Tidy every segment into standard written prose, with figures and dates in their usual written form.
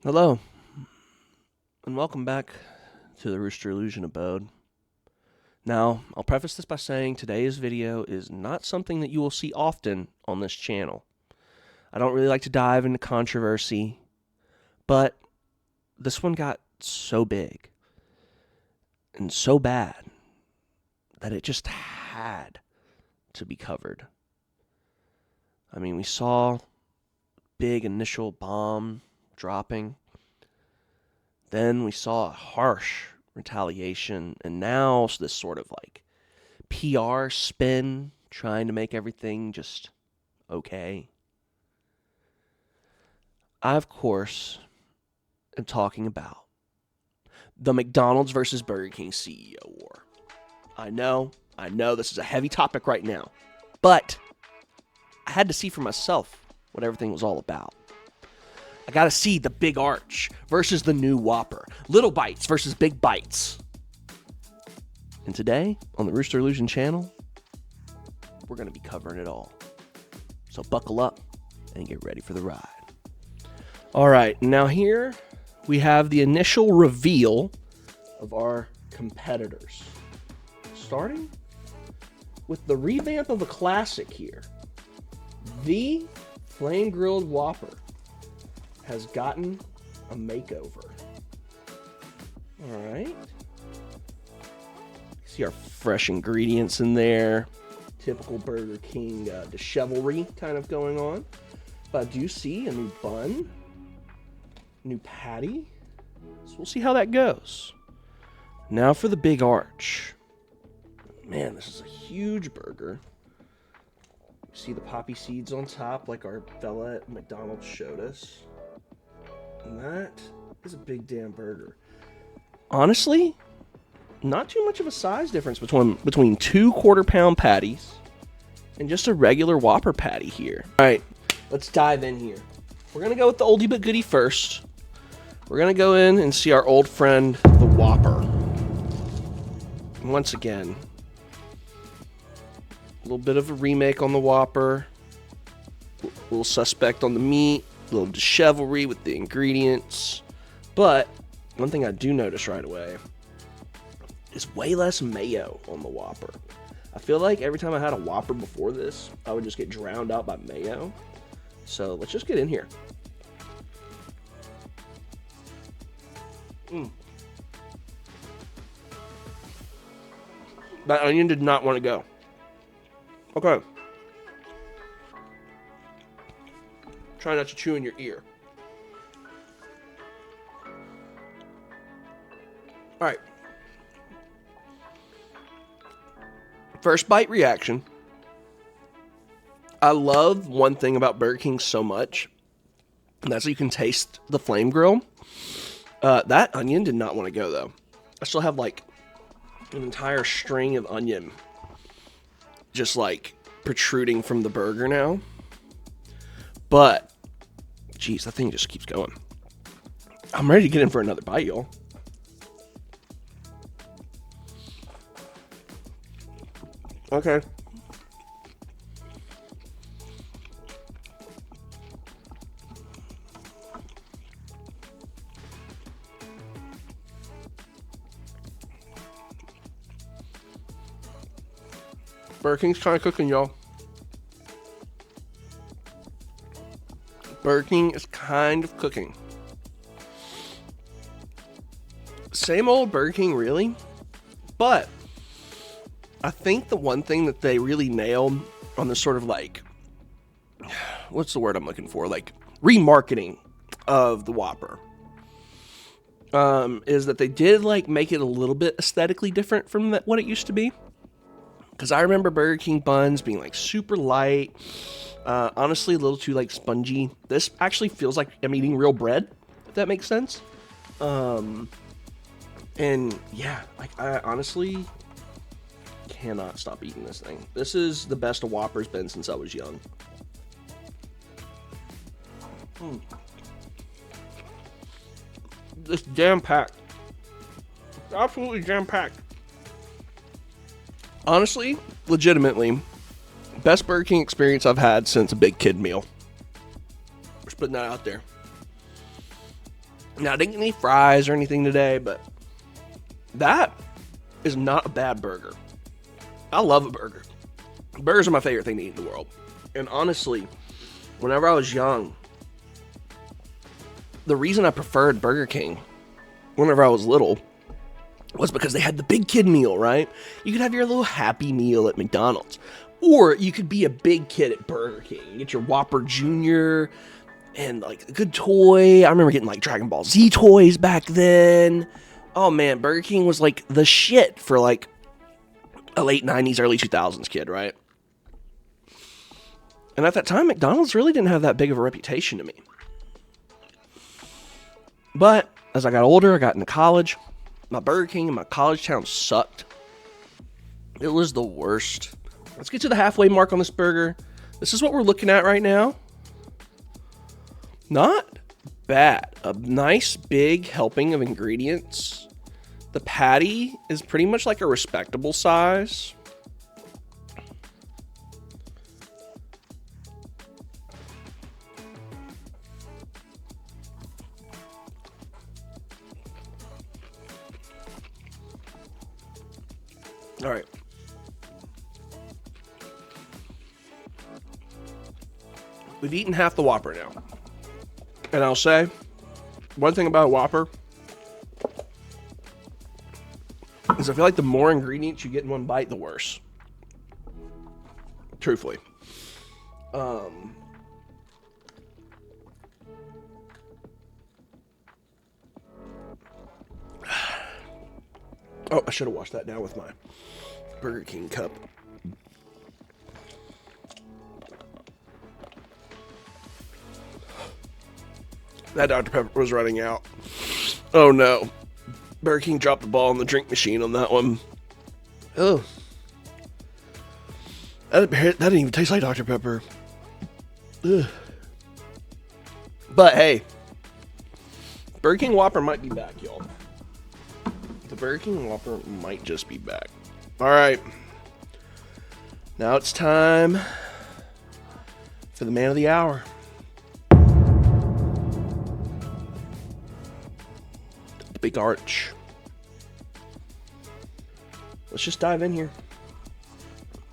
Hello, and welcome back to the Rooster Illusion abode. Now, I'll preface this by saying today's video is not something that you will see often on this channel. I don't really like to dive into controversy, but this one got so big and so bad that it just had to be covered. I mean, we saw big initial bomb dropping. Then we saw a harsh retaliation, and now this sort of like PR spin trying to make everything just okay. I, of course, am talking about the McDonald's versus Burger King CEO war. I know this is a heavy topic right now, but I had to see for myself what everything was all about. I gotta see the Big Arch versus the new Whopper. Little Bites versus Big Bites. And today, on the Rooster Illusion channel, we're gonna be covering it all. So buckle up and get ready for the ride. Alright, now here we have the initial reveal of our competitors. Starting with the revamp of a classic here. The Flame Grilled Whopper has gotten a makeover. Alright. See our fresh ingredients in there. Typical Burger King dishevelry kind of going on. But I do see a new bun. New patty. So we'll see how that goes. Now for the Big Arch. Man, this is a huge burger. See the poppy seeds on top like our fella at McDonald's showed us. And that is a big damn burger. Honestly, not too much of a size difference between 2 quarter-pound patties and just a regular Whopper patty here. All right, let's dive in here. We're going to go with the oldie but goodie first. We're going to go in and see our old friend, the Whopper. And once again, a little bit of a remake on the Whopper. A little suspect on the meat. A little dishevelry with the ingredients. But one thing I do notice right away is way less mayo on the Whopper. I feel like every time I had a Whopper before this, I would just get drowned out by mayo. So let's just get in here. That onion did not want to go. Okay. Try not to chew in your ear. Alright. First bite reaction. I love one thing about Burger King so much, and that's that you can taste the flame grill. That onion did not want to go, though. I still have, like, an entire string of onion just, like, protruding from the burger now. But, geez, that thing just keeps going. I'm ready to get in for another bite, y'all. Okay. Burger King's kind of cooking, y'all. Burger King is kind of cooking. Same old Burger King, really. But I think the one thing that they really nailed on this sort of like, what's the word I'm looking for? Like remarketing of the Whopper. Is that they did like make it a little bit aesthetically different from what it used to be. Because I remember Burger King buns being like super light, honestly a little too like spongy. This actually feels like I'm eating real bread, if that makes sense. And yeah, like I honestly cannot stop eating this thing. This is the best a Whopper's been since I was young. This jam-packed. Absolutely jam-packed. Honestly, legitimately, Best Burger King experience I've had since a big kid meal. Just putting that out there. Now, I didn't get any fries or anything today, but that is not a bad burger. I love a burger. Burgers are my favorite thing to eat in the world. And honestly, whenever I was young, the reason I preferred Burger King whenever I was little was because they had the big kid meal, right? You could have your little Happy Meal at McDonald's. Or you could be a big kid at Burger King. You get your Whopper Jr. and like a good toy. I remember getting like Dragon Ball Z toys back then. Oh man, Burger King was like the shit for like a late 90s, early 2000s kid, right? And at that time, McDonald's really didn't have that big of a reputation to me. But as I got older, I got into college. My Burger King in my college town sucked. It was the worst. Let's get to the halfway mark on this burger. This is what we're looking at right now. Not bad. A nice big helping of ingredients. The patty is pretty much like a respectable size. All right. We've eaten half the Whopper now. And I'll say, one thing about a Whopper is I feel like the more ingredients you get in one bite, the worse. Truthfully. Oh, I should have washed that down with my Burger King cup. That Dr. Pepper was running out. Oh no. Burger King dropped the ball on the drink machine on that one. Oh. That didn't even taste like Dr. Pepper. Ugh. But hey, Burger King Whopper might be back, y'all. The Burger King Whopper might just be back. Alright. Now it's time for the man of the hour. The Big Arch. Let's just dive in here.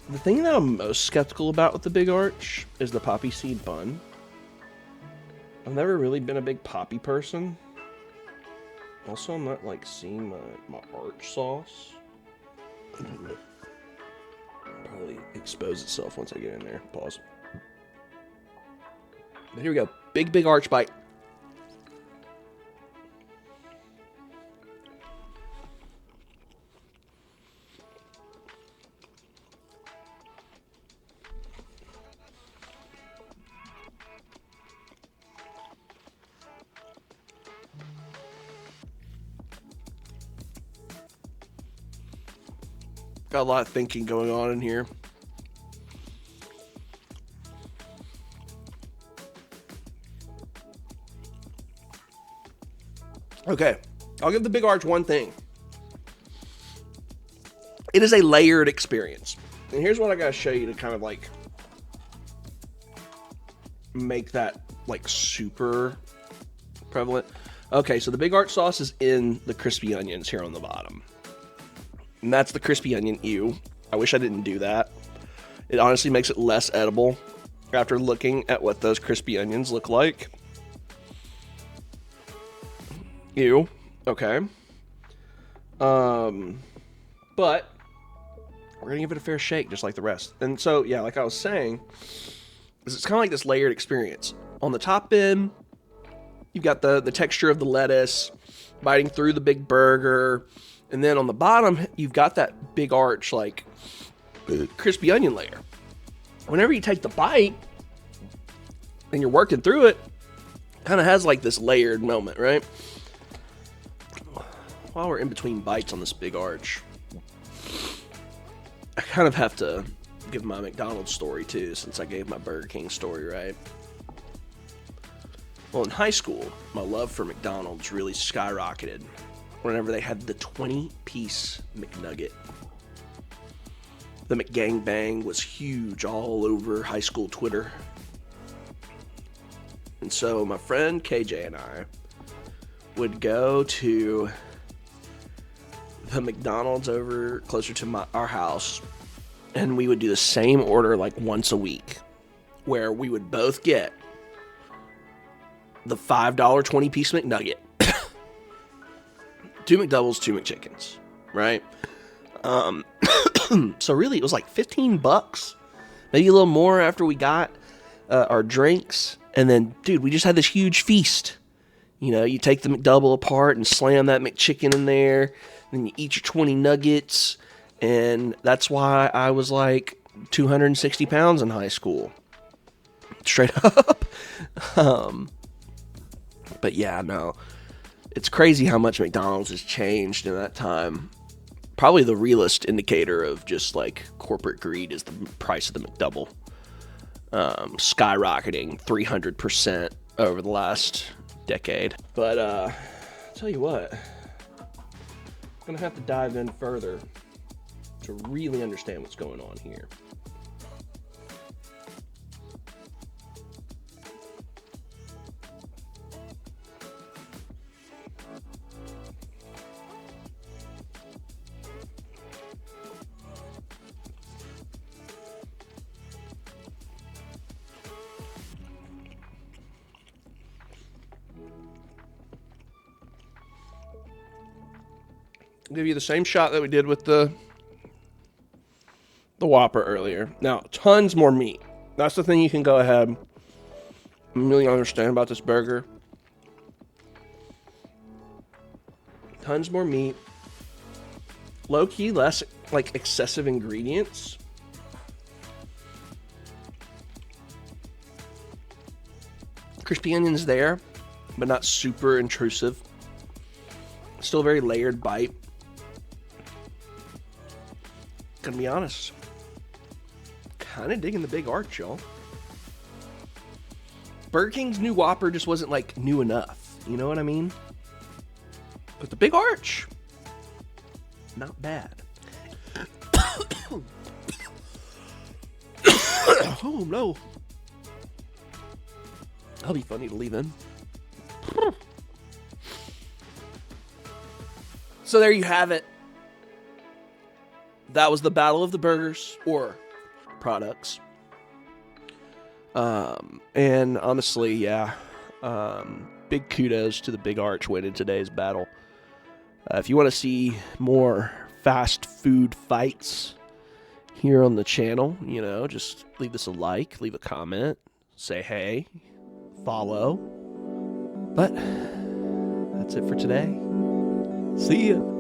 The thing that I'm most skeptical about with the Big Arch is the poppy seed bun. I've never really been a big poppy person. Also, I'm not like seeing my arch sauce. Probably expose itself once I get in there. Pause. But here we go. Big arch bite. Got a lot of thinking going on in here. Okay, I'll give the Big Arch one thing. It is a layered experience. And here's what I gotta show you to kind of like make that like super prevalent. Okay, so the Big Arch sauce is in the crispy onions here on the bottom. And that's the crispy onion. Ew. I wish I didn't do that. It honestly makes it less edible after looking at what those crispy onions look like. Ew. Okay. But we're gonna give it a fair shake just like the rest. And so, yeah, like I was saying, it's kind of like this layered experience. On the top end, you've got the texture of the lettuce biting through the big burger. And then on the bottom, you've got that Big Arch, like, crispy onion layer. Whenever you take the bite, and you're working through it, kind of has, like, this layered moment, right? While we're in between bites on this Big Arch, I kind of have to give my McDonald's story, too, since I gave my Burger King story, right? Well, in high school, my love for McDonald's really skyrocketed whenever they had the 20-piece McNugget. The McGangbang was huge all over high school Twitter. And so my friend KJ and I would go to the McDonald's over closer to our house, and we would do the same order like once a week, where we would both get the $5 20-piece McNugget, 2 McDoubles, 2 McChickens, right? So really it was like $15, maybe a little more after we got our drinks. And then, dude, we just had this huge feast. You know, you take the McDouble apart and slam that McChicken in there. Then you eat your 20 nuggets. And that's why I was like 260 pounds in high school. Straight up. But yeah, no. It's crazy how much McDonald's has changed in that time. Probably the realest indicator of just like corporate greed is the price of the McDouble. Skyrocketing 300% over the last decade. But I'll tell you what, I'm gonna have to dive in further to really understand what's going on here. I'll give you the same shot that we did with the Whopper earlier. Now, tons more meat. That's the thing you can go ahead and really understand about this burger. Tons more meat. Low-key, less like excessive ingredients. Crispy onions there, but not super intrusive. Still a very layered bite. Gonna be honest, kind of digging the big arch, y'all. Burger King's new Whopper just wasn't like new enough, you know what I mean? But the big arch, not bad. Oh no, that'll be funny to leave in. So there you have it. That was the battle of the burgers, or products. And honestly, yeah, big kudos to the big arch winning today's battle. If you want to see more fast food fights here on the channel, you know, just leave us a like, leave a comment, say hey, follow. But that's it for today. See ya.